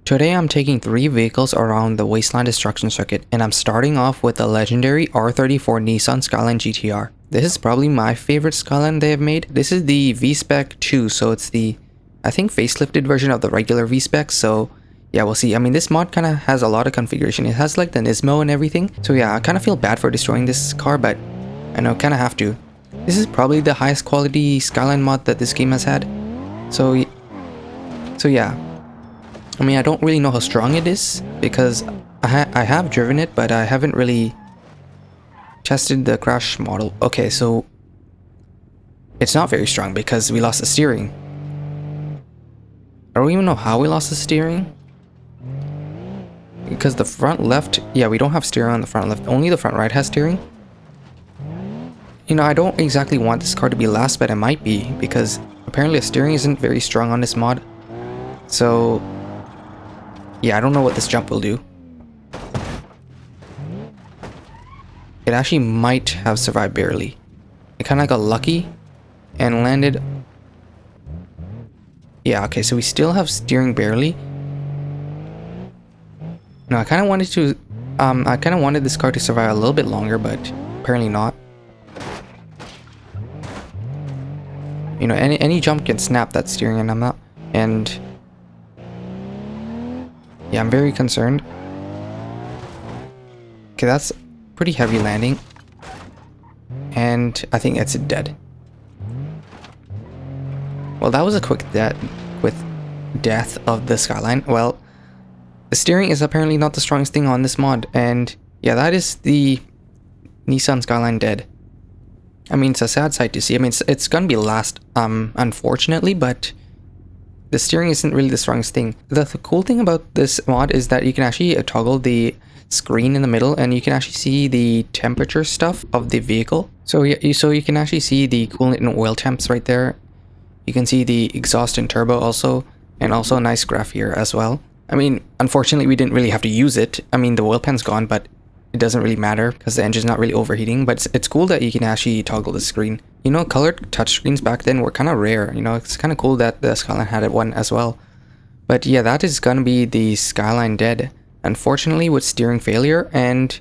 Today I'm taking 3 vehicles around the Wasteland Destruction circuit, and I'm starting off with the legendary R34 Nissan Skyline GTR. This is probably my favorite Skyline they have made. This is the V-Spec 2, so it's the, I think, facelifted version of the regular V-Spec, so yeah, we'll see. I mean, this mod kind of has a lot of configuration. It has like the Nismo and everything, so yeah, I kind of feel bad for destroying this car, but I know, kind of have to. This is probably the highest quality Skyline mod that this game has had, so yeah. I mean, I don't really know how strong it is because I have driven it, but I haven't really tested the crash model. Okay, so it's not very strong because we lost the steering. I don't even know how we lost the steering. Because the front left, yeah, we don't have steering on the front left. Only the front right has steering. You know, I don't exactly want this car to be last, but it might be because apparently the steering isn't very strong on this mod. So yeah, I don't know what this jump will do. It actually might have survived barely. It kind of got lucky and landed. Yeah, okay, so we still have steering barely. No, I kind of wanted to, I kind of wanted this car to survive a little bit longer, but apparently not. You know, any jump can snap that steering, and I'm not, and yeah, I'm very concerned. Okay, that's pretty heavy landing. And I think it's dead. Well, that was a quick death of the Skyline. Well, the steering is apparently not the strongest thing on this mod. And yeah, that is the Nissan Skyline dead. I mean, it's a sad sight to see. I mean, it's gonna be last, unfortunately, but the steering isn't really the strongest thing. The cool thing about this mod is that you can actually toggle the screen in the middle, and you can actually see the temperature stuff of the vehicle. So yeah, so you can actually see the coolant and oil temps right there. You can see the exhaust and turbo also, and also a nice graph here as well. I mean, unfortunately, we didn't really have to use it. I mean, the oil pan's gone, but it doesn't really matter because the engine's not really overheating. But it's cool that you can actually toggle the screen. You know, colored touchscreens back then were kind of rare. You know, it's kind of cool that the Skyline had one as well. But yeah, that is gonna be the Skyline dead, unfortunately, with steering failure. And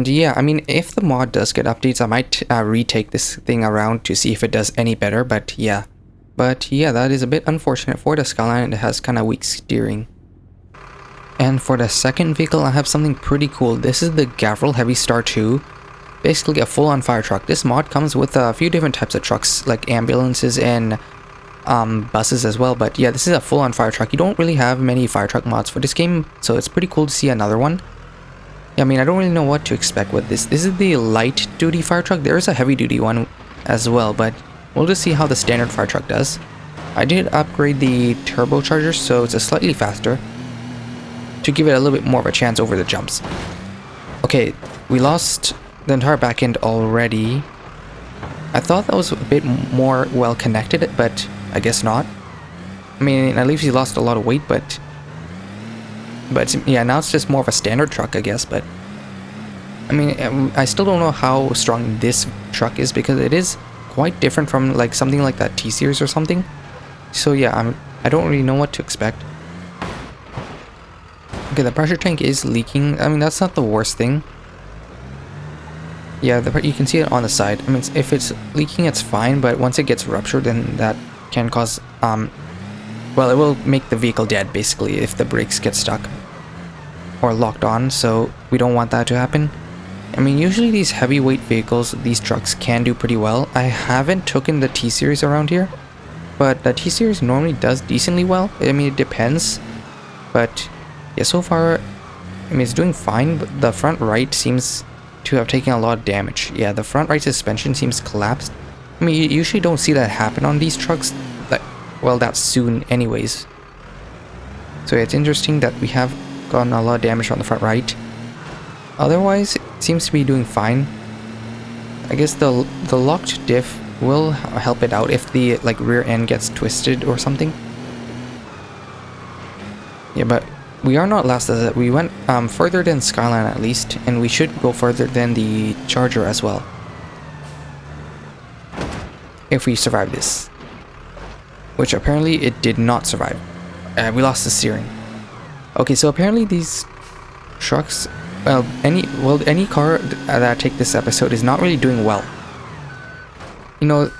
yeah, I mean, if the mod does get updates, I might retake this thing around to see if it does any better. But yeah, that is a bit unfortunate for the Skyline. It has kind of weak steering. And for the second vehicle, I have something pretty cool. This is the Gavril Heavystar 2. Basically a full-on fire truck. This mod comes with a few different types of trucks, like ambulances and buses as well. But yeah, this is a full-on fire truck. You don't really have many fire truck mods for this game, so it's pretty cool to see another one. Yeah, I mean, I don't really know what to expect with this. This is the light-duty fire truck. There is a heavy-duty one as well, but we'll just see how the standard fire truck does. I did upgrade the turbocharger, so it's a slightly faster, to give it a little bit more of a chance over the jumps. Okay, we lost the entire back end already. I thought that was a bit more well connected, but I guess not. I mean, at least he lost a lot of weight, but yeah, now it's just more of a standard truck, I guess. But I mean, I still don't know how strong this truck is because it is quite different from like something like that T-Series or something. So yeah, I don't really know what to expect. Okay, the pressure tank is leaking. I mean, that's not the worst thing. Yeah, you can see it on the side. I mean, if it's leaking, it's fine, but once it gets ruptured, then that can cause, well, it will make the vehicle dead, basically, if the brakes get stuck or locked on, so we don't want that to happen. I mean, usually these heavyweight vehicles, these trucks can do pretty well. I haven't taken the T-Series around here, but the T-Series normally does decently well. I mean, it depends, but yeah, so far, I mean, it's doing fine, but the front right seems to have taken a lot of damage. Yeah, the front right suspension seems collapsed. I mean, you usually don't see that happen on these trucks, that soon anyways. So it's interesting that we have gotten a lot of damage on the front right. Otherwise, it seems to be doing fine. I guess the locked diff will help it out if the rear end gets twisted or something. Yeah, but we are not last as it. We went further than Skyline at least, and we should go further than the Charger as well. If we survive this. Which apparently it did not survive. We lost the steering. Okay, so apparently these trucks, any car that I take this episode is not really doing well. You know,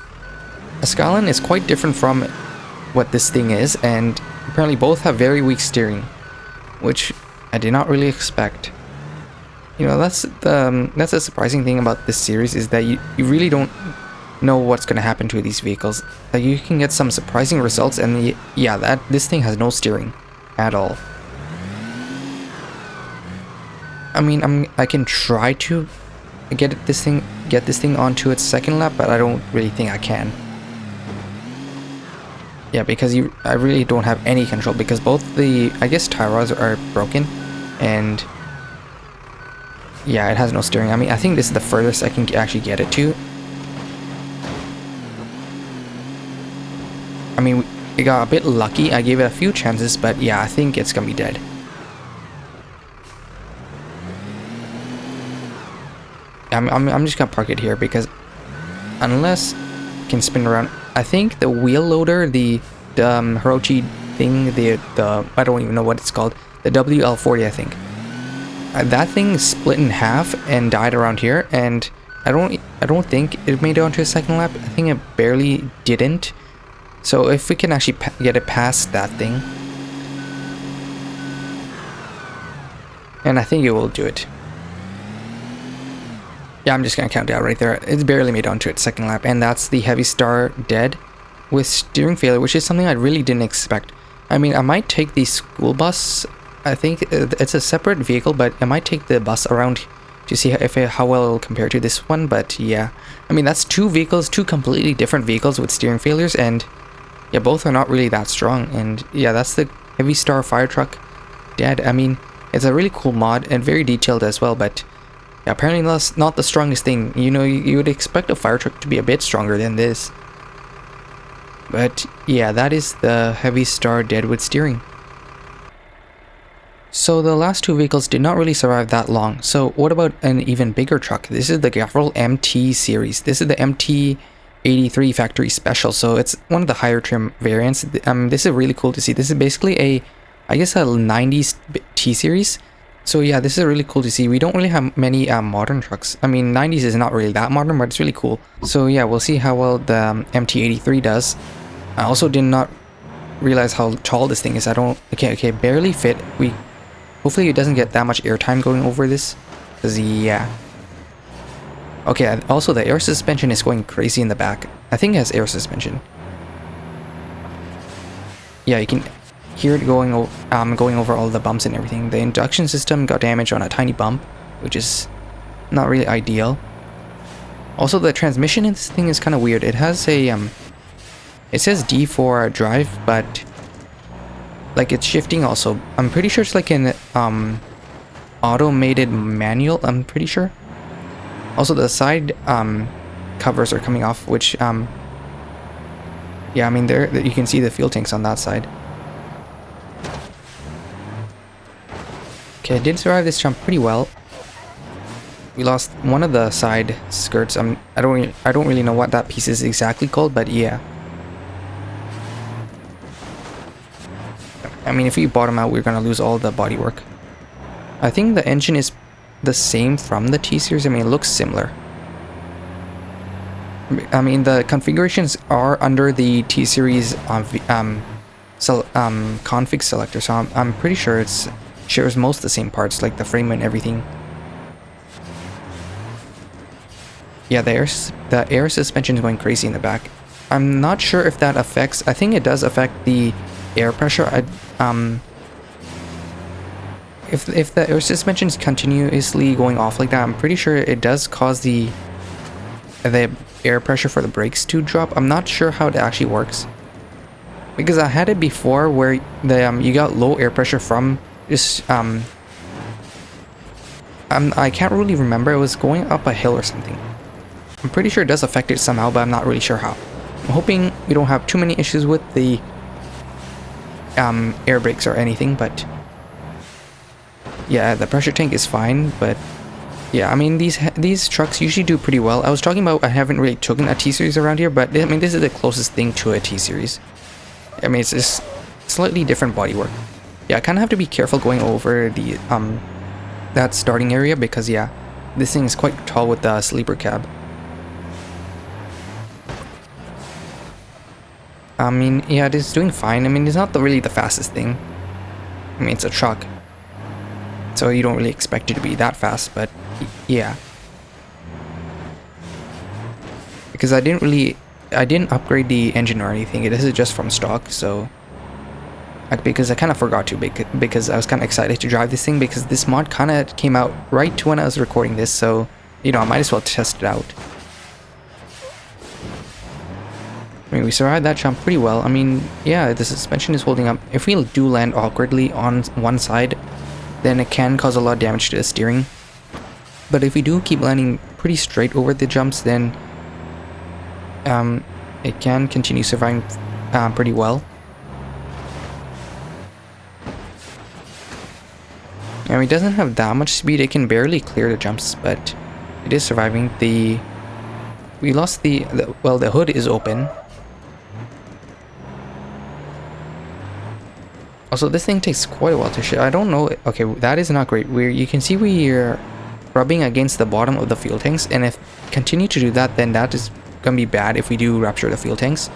a Skyline is quite different from what this thing is, and apparently both have very weak steering, which I did not really expect. You know, that's the surprising thing about this series, is that you really don't know what's going to happen to these vehicles. Like, you can get some surprising results, and yeah, this thing has no steering at all. I mean, I can try to get this thing onto its second lap, but I don't really think I can. Yeah, because I really don't have any control, because both the, I guess, tie rods are broken, and yeah, it has no steering. I mean, I think this is the furthest I can actually get it to. I mean, it got a bit lucky. I gave it a few chances, but yeah, I think it's gonna be dead. I'm just gonna park it here, because unless I can spin around, I think the wheel loader, the Hirochi thing, the I don't even know what it's called, the WL40, I think. That thing split in half and died around here, and I don't think it made it onto a second lap. I think it barely didn't. So if we can actually get it past that thing, and I think it will do it. Yeah, I'm just gonna count down right there. It's barely made onto its second lap, and that's the Heavystar dead with steering failure, which is something I really didn't expect. I mean, I might take the school bus. I think it's a separate vehicle, but I might take the bus around to see how well it will compare to this one. But yeah, I mean, that's two vehicles, two completely different vehicles with steering failures, and yeah, both are not really that strong. And yeah, that's the Heavystar fire truck dead. I mean, it's a really cool mod and very detailed as well, but yeah, apparently that's not the strongest thing. You know, you would expect a fire truck to be a bit stronger than this. But yeah, that is the Heavystar dead with steering. So the last two vehicles did not really survive that long. So what about an even bigger truck? This is the Gavril MT-Series. This is the MT-83 factory special. So it's one of the higher trim variants. This is really cool to see. This is basically I guess a 90s T-Series. So yeah, this is really cool to see. We don't really have many modern trucks. I mean, 90s is not really that modern, but it's really cool. So yeah, we'll see how well the MT-83 does. I also did not realize how tall this thing is. Okay, barely fit. Hopefully it doesn't get that much airtime going over this, because yeah. Okay, also the air suspension is going crazy in the back. I think it has air suspension. Yeah, you can hear it going over all the bumps and everything. The induction system got damaged on a tiny bump, which is not really ideal. Also, the transmission in this thing is kind of weird. It has a it says D for drive, but like it's shifting also. I'm pretty sure it's like an automated manual, I'm pretty sure. Also, the side covers are coming off, which yeah, I mean, there you can see the fuel tanks on that side. Okay, I did survive this jump pretty well. We lost one of the side skirts. I don't really know what that piece is exactly called, but yeah. I mean, if we bottom out, we're gonna lose all the bodywork. I think the engine is the same from the T-Series. I mean, it looks similar. I mean, the configurations are under the T-Series config selector, so I'm pretty sure it shares most of the same parts, like the frame and everything. Yeah, the air suspension is going crazy in the back. I'm not sure if that affects. I think it does affect the air pressure. If the air suspension is continuously going off like that, I'm pretty sure it does cause the air pressure for the brakes to drop. I'm not sure how it actually works, because I had it before where you got low air pressure from just I can't really remember. It was going up a hill or something. I'm pretty sure it does affect it somehow, but I'm not really sure how. I'm hoping we don't have too many issues with the air brakes or anything, but yeah, the pressure tank is fine. But yeah, I mean, these trucks usually do pretty well. I was talking about I haven't really taken a T-Series around here, but I mean, this is the closest thing to a T-Series. I mean, it's just slightly different bodywork. Yeah, I kind of have to be careful going over the that starting area because yeah, this thing is quite tall with the sleeper cab. I mean, yeah, it is doing fine. I mean, it's not really the fastest thing. I mean, it's a truck, so you don't really expect it to be that fast, but yeah. Because I didn't upgrade the engine or anything. This is just from stock, so because I kind of forgot to, because I was kind of excited to drive this thing because this mod kind of came out right to when I was recording this, so you know, I might as well test it out. I mean, we survived that jump pretty well. I mean, yeah, the suspension is holding up. If we do land awkwardly on one side, then it can cause a lot of damage to the steering. But if we do keep landing pretty straight over the jumps, then it can continue surviving pretty well. I mean, it doesn't have that much speed. It can barely clear the jumps, but it is surviving. We lost the hood is open. Also, this thing takes quite a while to ship. I don't know. Okay, that is not great. You can see we're rubbing against the bottom of the fuel tanks, and if continue to do that, then that is gonna be bad if we do rupture the fuel tanks.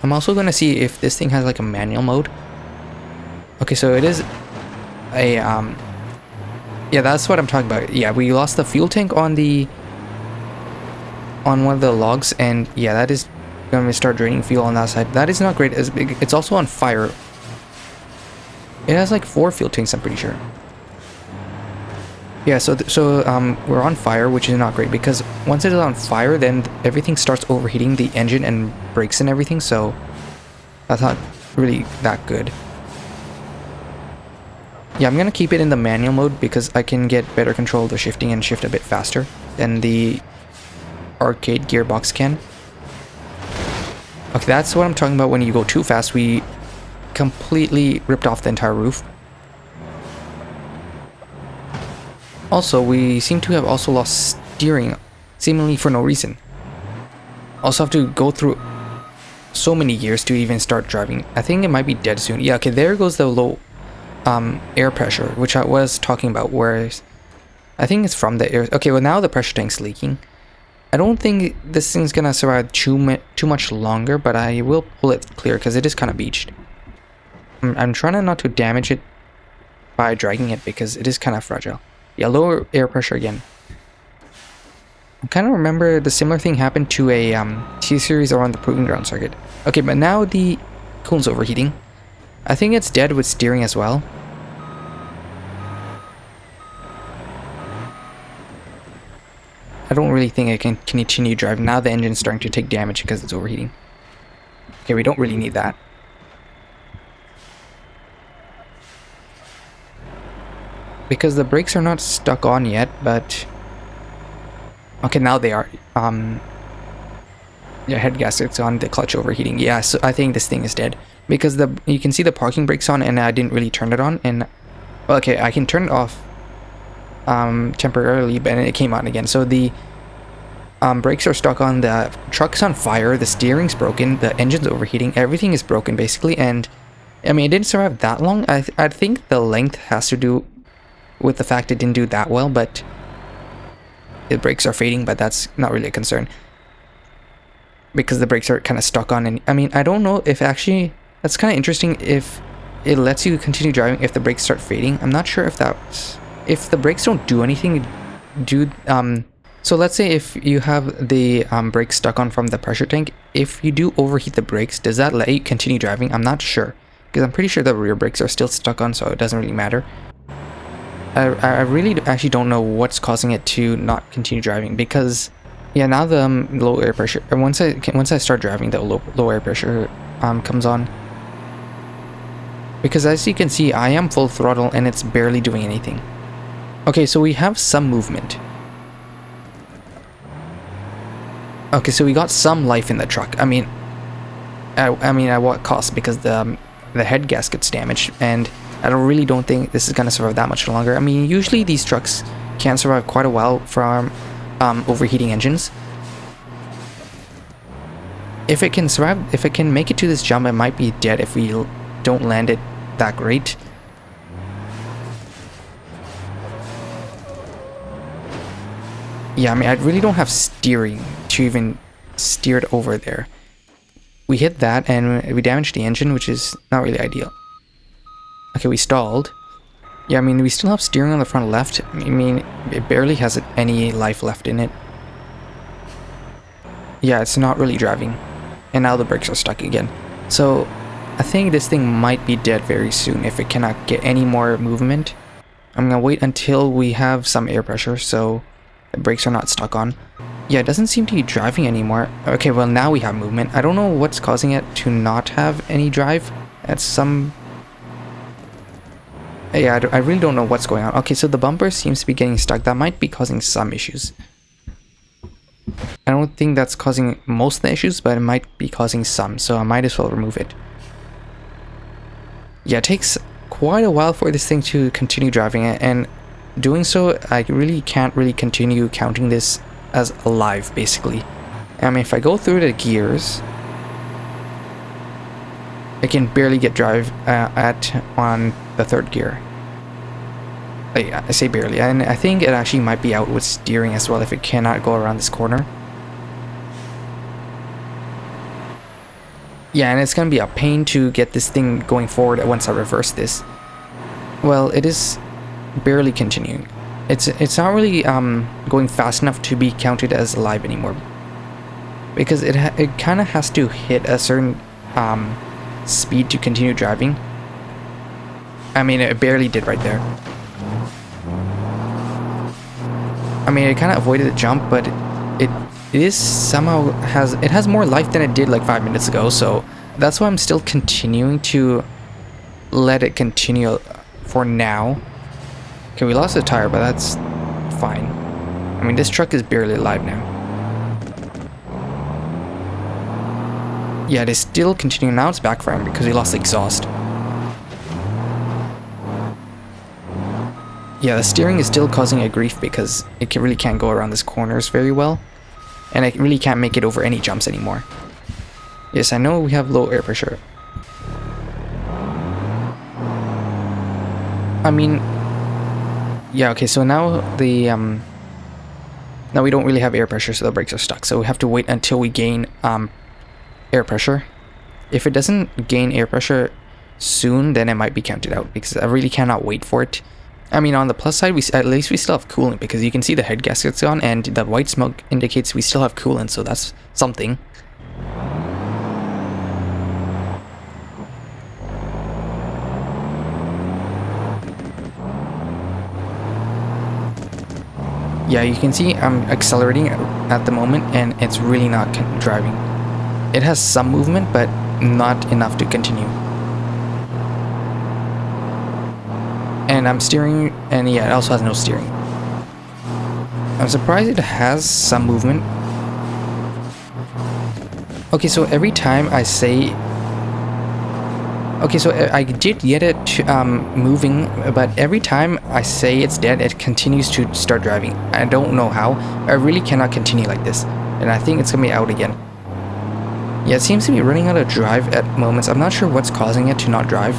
I'm also gonna see if this thing has like a manual mode. Okay, so it is a yeah, that's what I'm talking about. Yeah, we lost the fuel tank on one of the logs, and yeah, that is gonna start draining fuel on that side. That is not great. It's also on fire. It has like 4 fuel tanks, I'm pretty sure. Yeah, so we're on fire, which is not great because once it is on fire, then everything starts overheating, the engine and brakes and everything, so that's not really that good. Yeah, I'm gonna keep it in the manual mode because I can get better control of the shifting and shift a bit faster than the arcade gearbox can. Okay, that's what I'm talking about when you go too fast. We completely ripped off the entire roof. Also, we seem to have also lost steering, seemingly for no reason. Also have to go through so many years to even start driving. I think it might be dead soon. Yeah, okay, there goes the low air pressure, which I was talking about, whereas I think it's from the air. Okay, well now the pressure tank's leaking. I don't think this thing's gonna survive too much longer, but I will pull it clear because it is kind of beached. I'm trying not to damage it by dragging it because it is kind of fragile. Yeah, lower air pressure again. I kind of remember the similar thing happened to a T-Series around the Proving Ground circuit. Okay, but now the coolant's overheating. I think it's dead with steering as well. I don't really think I can continue driving. Now the engine's starting to take damage because it's overheating. Okay, we don't really need that. Because the brakes are not stuck on yet, but... Okay, now they are. Yeah, head gasket's on, the clutch overheating. Yeah, so I think this thing is dead. Because you can see the parking brakes on, and I didn't really turn it on. And okay, I can turn it off temporarily, but it came on again. So the brakes are stuck on, the truck's on fire, the steering's broken, the engine's overheating, everything is broken basically. And I mean, it didn't survive that long. I think the length has to do with the fact it didn't do that well, but the brakes are fading, but that's not really a concern because the brakes are kind of stuck on. And I mean, I don't know if actually that's kind of interesting if it lets you continue driving if the brakes start fading. I'm not sure if the brakes don't do anything. So let's say if you have the brakes stuck on from the pressure tank, if you do overheat the brakes, does that let you continue driving? I'm not sure because I'm pretty sure the rear brakes are still stuck on, so it doesn't really matter. I really actually don't know what's causing it to not continue driving because yeah, now the low air pressure, once I start driving, the low air pressure comes on, because as you can see I am full throttle and it's barely doing anything. Okay, so we have some movement. Okay, so we got some life in the truck. I mean at what cost? Because the head gasket's damaged, and I really don't think this is going to survive that much longer. I mean, usually these trucks can survive quite a while from overheating engines. If it can survive, if it can make it to this jump, it might be dead if we don't land it that great. Yeah, I mean, I really don't have steering to even steer it over there. We hit that and we damaged the engine, which is not really ideal. Okay, we stalled. Yeah, I mean, we still have steering on the front left. I mean, it barely has any life left in it. Yeah, it's not really driving. And now the brakes are stuck again. So, I think this thing might be dead very soon if it cannot get any more movement. I'm gonna wait until we have some air pressure so the brakes are not stuck on. Yeah, it doesn't seem to be driving anymore. Okay, well now we have movement. I don't know what's causing it to not have any drive. At some... Yeah, I really don't know what's going on. Okay, so the bumper seems to be getting stuck. That might be causing some issues. I don't think that's causing most of the issues, but it might be causing some, so I might as well remove it. Yeah, it takes quite a while for this thing to continue driving it, and doing so, I really can't really continue counting this as alive, basically. I mean, if I go through the gears, I can barely get drive on the third gear. I say barely, and I think it actually might be out with steering as well if it cannot go around this corner. Yeah, and it's gonna be a pain to get this thing going forward once I reverse this. Well, it is barely continuing. It's not really going fast enough to be counted as alive anymore, because it kind of has to hit a certain speed to continue driving. I mean, it barely did right there. I mean, it kind of avoided the jump, but it is somehow has more life than it did like 5 minutes ago, so that's why I'm still continuing to let it continue for now. Okay, we lost a tire, but that's fine. I mean, this truck is barely alive now. Yeah, it is still continuing. Now it's backfiring because we lost the exhaust. Yeah, the steering is still causing a grief because it really can't go around these corners very well. And I really can't make it over any jumps anymore. Yes, I know we have low air pressure. I mean... Yeah, okay, so now the... Now we don't really have air pressure, so the brakes are stuck. So we have to wait until we gain air pressure. If it doesn't gain air pressure soon, then it might be counted out, because I really cannot wait for it. I mean, on the plus side, at least we still have coolant, because you can see the head gasket's on, and the white smoke indicates we still have coolant, so that's something. Yeah, you can see I'm accelerating at the moment, and it's really not driving. It has some movement, but not enough to continue. And I'm steering, and yeah, it also has no steering. I'm surprised it has some movement. Okay, so every time I say... Okay, so I did get it moving, but every time I say it's dead, it continues to start driving. I don't know how. I really cannot continue like this, and I think it's gonna be out again. Yeah, it seems to be running out of drive at moments. I'm not sure what's causing it to not drive,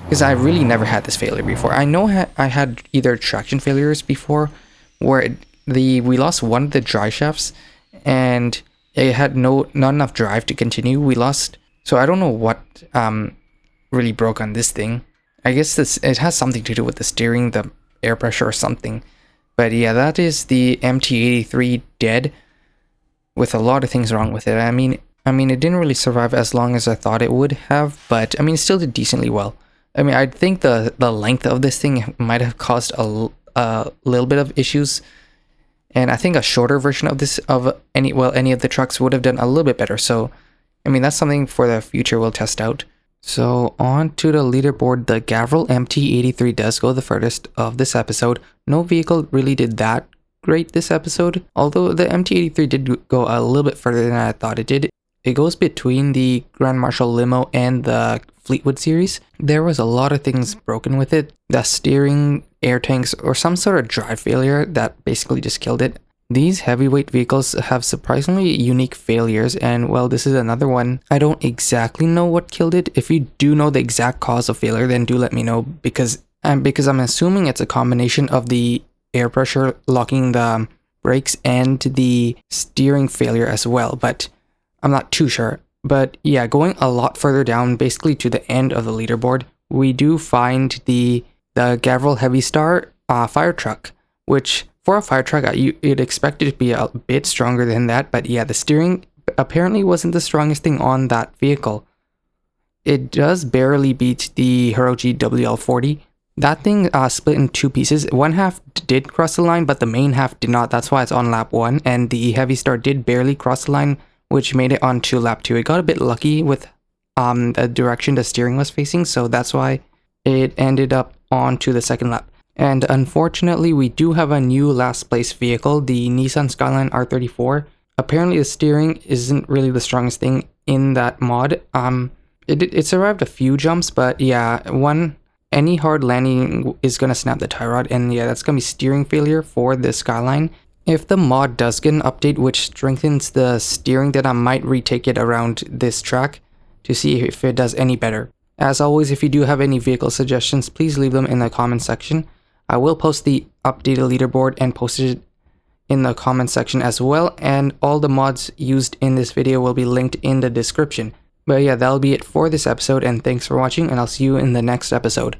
because I really never had this failure before. I know I had either traction failures before, where we lost one of the drive shafts, and it had not enough drive to continue. We lost, so I don't know what really broke on this thing. I guess it has something to do with the steering, the air pressure, or something. But yeah, that is the MT-83 dead, with a lot of things wrong with it. I mean, it didn't really survive as long as I thought it would have, but I mean, it still did decently well. I mean, I think the length of this thing might have caused a little bit of issues, and I think a shorter version of this any of the trucks would have done a little bit better. So, I mean, that's something for the future we'll test out. So on to the leaderboard. The Gavril MT-83 does go the furthest of this episode. No vehicle really did that great this episode, although the MT-83 did go a little bit further than I thought it did. It goes between the Grand Marshal Limo and the Fleetwood series. There was a lot of things broken with it. The steering, air tanks, or some sort of drive failure that basically just killed it. These heavyweight vehicles have surprisingly unique failures, and well, this is another one. I don't exactly know what killed it. If you do know the exact cause of failure, then do let me know, because I'm assuming it's a combination of the air pressure locking the brakes and the steering failure as well, but I'm not too sure. But yeah, going a lot further down, basically to the end of the leaderboard, we do find the Gavril Heavystar fire truck, which for a fire truck, you'd expect it to be a bit stronger than that, but yeah, the steering apparently wasn't the strongest thing on that vehicle. It does barely beat the Hiroji WL40. That thing split in two pieces. One half did cross the line, but the main half did not. That's why it's on lap 1, and the Heavystar did barely cross the line, which made it onto lap 2. It got a bit lucky with the direction the steering was facing, so that's why it ended up onto the second lap. And unfortunately, we do have a new last place vehicle, the Nissan Skyline R34. Apparently, the steering isn't really the strongest thing in that mod. It survived a few jumps, but yeah, any hard landing is gonna snap the tie rod, and yeah, that's gonna be steering failure for the Skyline. If the mod does get an update which strengthens the steering, then I might retake it around this track to see if it does any better. As always, if you do have any vehicle suggestions, please leave them in the comment section. I will post the updated leaderboard and post it in the comment section as well, and all the mods used in this video will be linked in the description. But yeah, that'll be it for this episode, and thanks for watching, and I'll see you in the next episode.